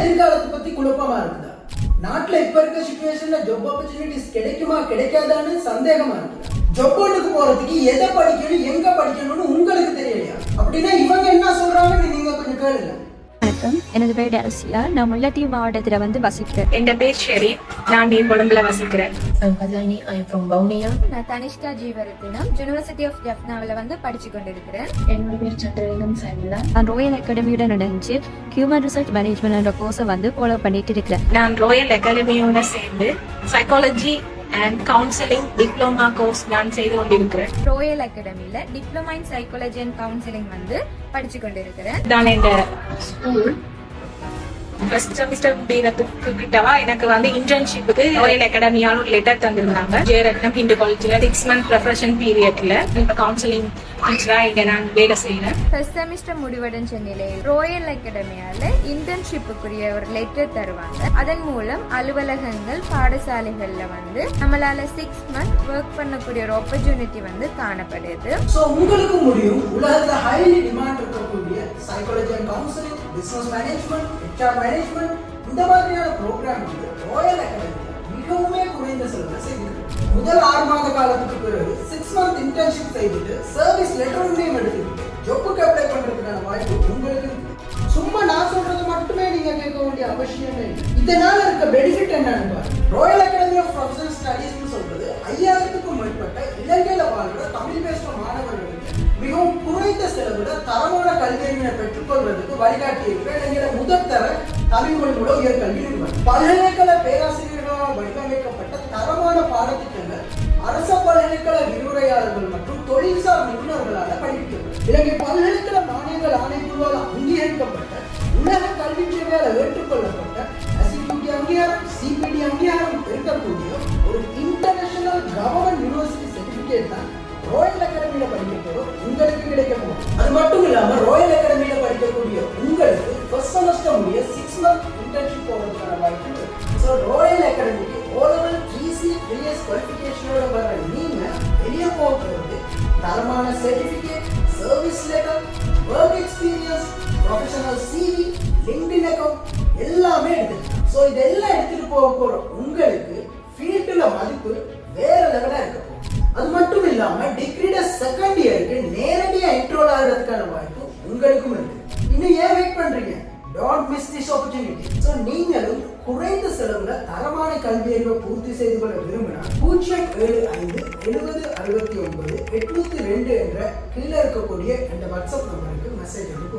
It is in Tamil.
எதிர்காலத்தை பத்தி குழப்பமா இருக்குதா? நாட்டுல இப்ப இருக்க சிச்சுவேஷன்ல ஜாப் ஆப்பர்ச்சுனிட்டிஸ் கிடைக்குமா கிடைக்காதான்னு சந்தேகமா இருக்கு. ஜாப் போர்டுக்கு போறதுக்கு எதை படிக்கணும் எங்க படிக்கணும்னு உங்களுக்கு தெரியலையா? அப்படின்னா இவங்க என்ன சொல்றாங்கன்னு நீங்க கொஞ்சம் கேளுங்க. வணக்கம், எனது பேர் டெல்சியா. நான் முல்லைத்தீவு மாவட்டத்தில் வசிக்கிறேன். என் பேர் ஷெரி, நான் கொழும்புல வசிக்கிறேன். நான் தனிஷ்கா ஜீவரத்தினம் யூனிவர்சிட்டி ஆஃப் ஜப்னாவில் படிச்சு கொண்டிருக்கிறேன். என்னோட பேர் சந்திரலிங்கம் சைமிலா. நான் ரோயல் அகாடமியுடன் இணைஞ்சு ஹியூமன் ரிசர்ச் மேனேஜ்மெண்ட் என்ற கோர்ஸை ஃபாலோ பண்ணிட்டு இருக்கிறேன். நான் ரோயல் அகாடமியோட சேர்ந்து psychology and counselling diploma course நான் செய்து கொண்டிருக்கிறேன். ரோயல் அகாடமியில diploma in psychology and counselling படிச்சு கொண்டிருக்கிறேன். நான் இந்த ஸ்கூல் ஃபர்ஸ்ட் செமஸ்டர் முடியறதுக்கு கிட்டவா எனக்கு இன்டர்ன்ஷிப்புக்கு ரோயல் அகாடமியால ஒரு லெட்டர் தந்திருந்தாங்க. ஜெயரத்னம் ஹிந்து காலேஜ்ல 6 month ப்ரிபரேஷன் பீரியட்ல இப்ப கவுன்சிலிங் டீச்சரா இங்க நான் வேலை செய்யறேன். ஃபர்ஸ்ட் செமஸ்டர் முடிவடைஞ்ச நிலையில் ரோயல் அகாடமியால இன்டர்ன்ஷிப்புக்குரிய ஒரு லெட்டர் தருவாங்க. அதன் மூலம் அலுவலகங்கள் பாடசாலைகள்ல நம்மளால 6 months ஒர்க் பண்ணக்கூடிய ஒரு ஆப்பர்ச்சுனிட்டி காணப்படுது. சோ உங்களுக்கு முடியும் உலகத்துல ஹைலி டிமாண்ட் இருக்கக்கூடிய psychology and counselling, business management, HR management இந்த மாதிரியான ப்ரோக்ராம் ரோயல் அகாடமியில மிகவுமே குறைந்த செலவுல செய்திருக்கு. முதல் 6 மாத காலத்துக்கு பிறகு 6 month இன்டர்ன்ஷிப் செய்துட்டு சர்வீஸ் லெட்டர் நேம் எடுத்துக்கிட்டு ஜாப்புக்கு அப்ளை பண்றதுக்கான வாய்ப்பு உங்களுக்கு இருக்கு. சும்மா நான் சொல்றது மட்டுமே நீங்க கேட்க வேண்டிய அவசியமே இல்லை. இதனால இருக்க பெனிஃபிட் என்னன்னு பாருங்க. Royal academy of professional studies சொல்றது 5000க்கும் மேற்பட்ட இலங்கையில வாழ்ற தமிழ் பேசுற மாணவர்களுக்கு மிகவும் குறைந்த செலவுல தரமான கல்வியை பெற்றுக்கொள்வதற்கு வழிகாட்டி இருக்கிற இலங்கையில முதற்தர தமிழ் மொழி மூல உயர்கல்வி நிறுவனம். பல்கலைக்கழக பேராசிரியர்களால் வடிவமைக்கப்பட்ட தரமான பாடத்திட்டங்கள் அரச பல்கலைக்கழக விரிவுரையாளர்கள் மற்றும் தொழில்சார் நிபுணர்களால் படிப்பிக்கப்படும். இலங்கை பல்கலைக்கழக மானியங்கள் ஆணைக்குழுவால் அங்கீகரிக்கப்பட்ட உலக கல்வி சேவையால் ஏற்றுக்கொள்ளப்பட்ட SCQT அங்கீகாரம், CPD அங்கீகாரம் இருக்கக்கூடிய ஒரு இன்டர்நேஷனல் கவர்மெண்ட் யூனிவர்சிட்டி சர்டிபிகேட் தான் ரோயல் அகாடமியில படிக்க போறோம் உங்களுக்கு கிடைக்க போகும். அது மட்டும் இல்லாம ரோயல் அகாடமியில படிக்கக்கூடிய உங்களுக்கு ஃபர்ஸ்ட் செமஸ்டர் முடிய 6 month இன்டர்ன்ஷிப் போறதுக்கான வாய்ப்பு இருக்கு. So royal அகாடமிக்கு O-level 3C 3S குவாலிஃபிகேஷனோட வர நீங்க வெளியே போக போகிறது தரமான certificate, service letter, work experience, professional CV, LinkedIn account எல்லாமே எடுத்துக்கலாம். ஸோ இதெல்லாம் எடுத்துட்டு போக போற உங்களுக்கு ஃபீல்டுல மதிப்பு வேற லெவலா இருக்க போகும். அது மட்டும் இல்லாம டிகிரிட செகண்ட் இயருக்கு நேரடியா என்ரோல் ஆகிறதுக்கான வாய்ப்பு உங்களுக்கும் இருக்கு. இன்னும் ஏன் வெயிட் பண்றீங்க? Don't miss this opportunity. So நீங்களும் குறைந்த செலவுல தரமான கல்வியை பூர்த்தி செய்து கொள்ள விரும்பினா 075 70 69 802 என்ற கீழே இருக்கக்கூடிய இந்த வாட்ஸ்அப் நம்பருக்கு மெசேஜ் அனுப்பி